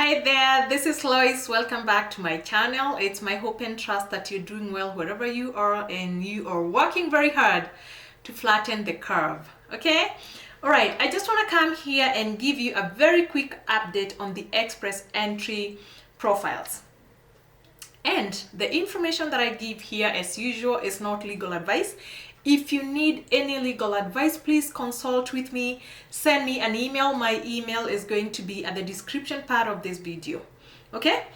Hi there, this is Loise. Welcome back to my channel. It's my hope and trust that you're doing well wherever you are and you are working very hard to flatten the curve. Okay? Alright, I just want to come here and give you a very quick update on the express entry profiles. And the information that I give here, as usual, is not legal advice. If you need any legal advice, please consult with me. Send me an email. My email is going to be at the description part of this video. Okay?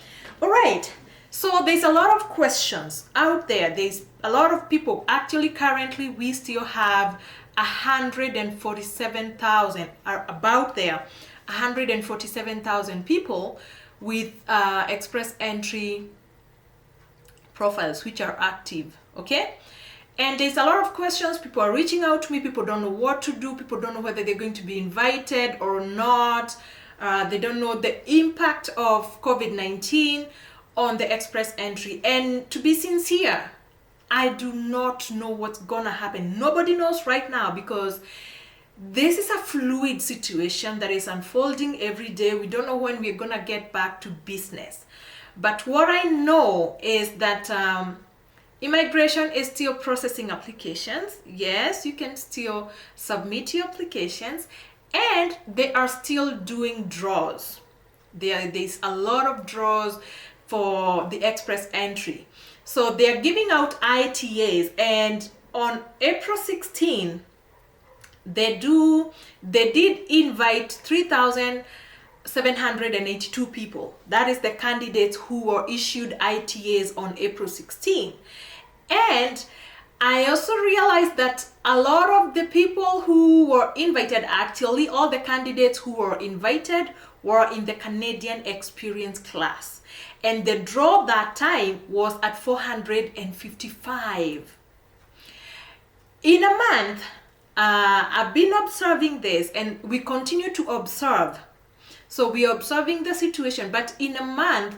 All right. So there's a lot of questions out there. There's a lot of people. Actually, currently, we still have 147,000 are about there. 147,000 people with express entry profiles which are active. Okay? And there's a lot of questions. People are reaching out to me. People don't know what to do. People don't know whether they're going to be invited or not. They don't know the impact of COVID-19 on the express entry. And to be sincere, I do not know what's gonna happen. Nobody knows right now because this is a fluid situation that is unfolding every day. We don't know when we're gonna get back to business. But what I know is that immigration is still processing applications. Yes, you can still submit your applications, and they are still doing draws. There's a lot of draws for the express entry. So they're giving out ITAs, and on April 16, they did invite 3,782 people. That is the candidates who were issued ITAs on April 16. And I also realized that a lot of the people who were invited, actually all the candidates who were invited were in the Canadian experience class. And the draw that time was at 455. In a month, I've been observing this, and we continue to observe. So we are observing the situation, but in a month,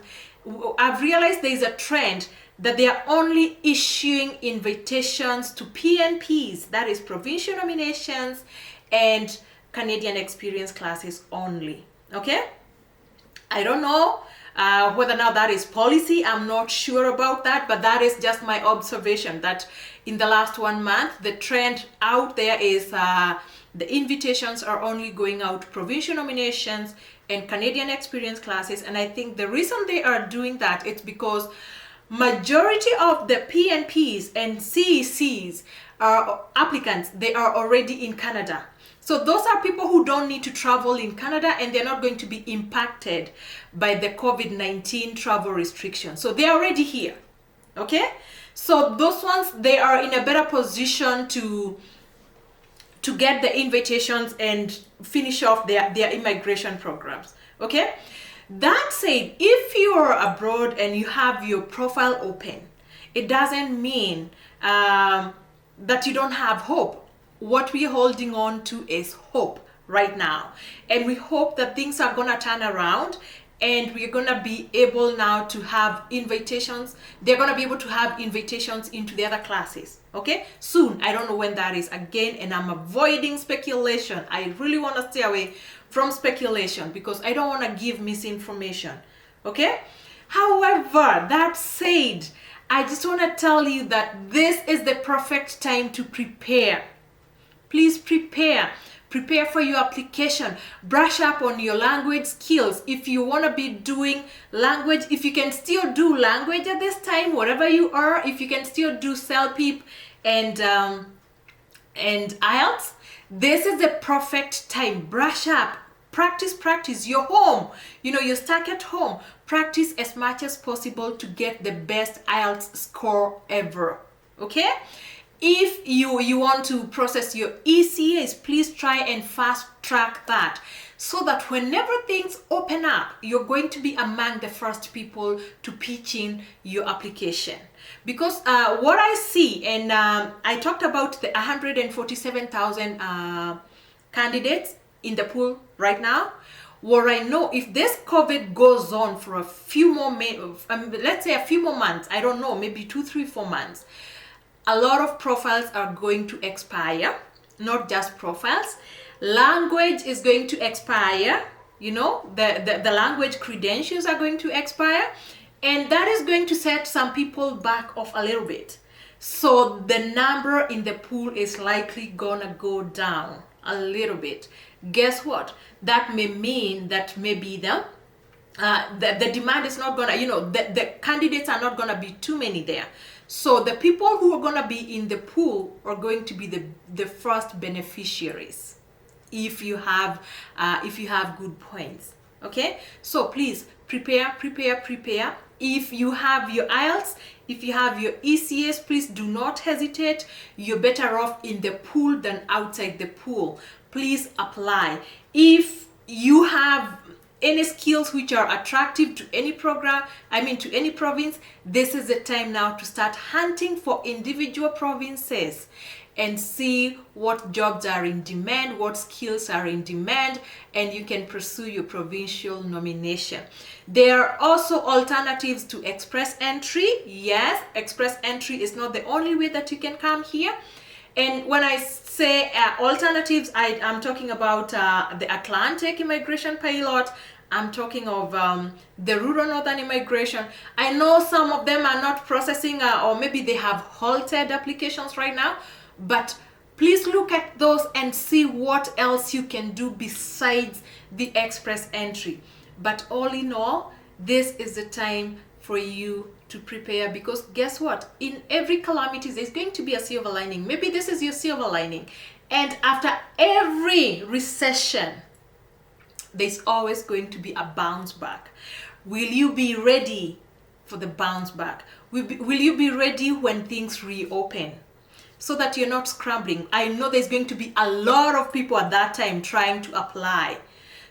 I've realized there's a trend that they are only issuing invitations to PNPs, that is provincial nominations and Canadian experience classes only. Okay? I don't know whether now that is policy. I'm not sure about that, but that is just my observation that in the last 1 month, the trend out there is the invitations are only going out to provincial nominations and Canadian experience classes. And I think the reason they are doing that is because majority of the PNPs and CECs are applicants. They are already in Canada. So those are people who don't need to travel in Canada, and they're not going to be impacted by the COVID-19 travel restrictions. So they're already here. Okay? So those ones, they are in a better position to get the invitations and finish off their immigration programs. Okay? That said, if you are abroad and you have your profile open, it doesn't mean that you don't have hope. What we're holding on to is hope right now. And we hope that things are going to turn around and we're going to be able now to have invitations. They're going to be able to have invitations into the other classes. Okay? Soon. I don't know when that is again, and I'm avoiding speculation. I really want to stay away from speculation because I don't want to give misinformation. Okay? However, that said, I just want to tell you that this is the perfect time to prepare. Please prepare. Prepare for your application. Brush up on your language skills. If you want to be doing language, if you can still do language at this time, wherever you are, if you can still do CELPIP and IELTS, this is the perfect time. Brush up. Practice. You're home. You're stuck at home. Practice as much as possible to get the best IELTS score ever. Okay? If you want to process your ECAs, please try and fast track that so that whenever things open up, you're going to be among the first people to pitch in your application. Because what I see, and I talked about the 147,000 candidates in the pool right now. What I know, if this COVID goes on for a few more, let's say a few more months, I don't know, maybe 2, 3, 4 months, a lot of profiles are going to expire. Not just profiles. Language is going to expire. the language credentials are going to expire, and that is going to set some people back off a little bit. So the number in the pool is likely gonna go down a little bit. Guess what? That may mean that maybe the demand is not gonna, the candidates are not gonna be too many there. So the people who are gonna be in the pool are going to be the first beneficiaries if you have good points. Okay, so please prepare. If you have your IELTS, if you have your ECS, please do not hesitate. You're better off in the pool than outside the pool. Please apply. If you have any skills which are attractive to any program, to any province, this is the time now to start hunting for individual provinces and see what jobs are in demand, what skills are in demand, and you can pursue your provincial nomination. There are also alternatives to express entry. Yes, express entry is not the only way that you can come here. And when I say alternatives, I'm talking about the Atlantic Immigration Pilot. I'm talking of the Rural Northern Immigration. I know some of them are not processing or maybe they have halted applications right now, but please look at those and see what else you can do besides the express entry. But all in all, this is the time for you to prepare, because guess what? In every calamity, there's going to be a silver lining. Maybe this is your silver lining. And after every recession, there's always going to be a bounce back. Will you be ready for the bounce back? Will you be ready when things reopen, so that you're not scrambling? I know there's going to be a lot of people at that time trying to apply.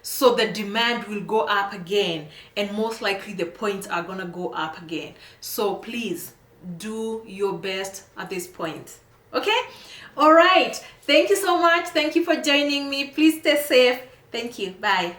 So the demand will go up again, and most likely the points are gonna go up again. So please do your best at this point. Okay? All right. Thank you so much. Thank you for joining me. Please stay safe. Thank you. Bye.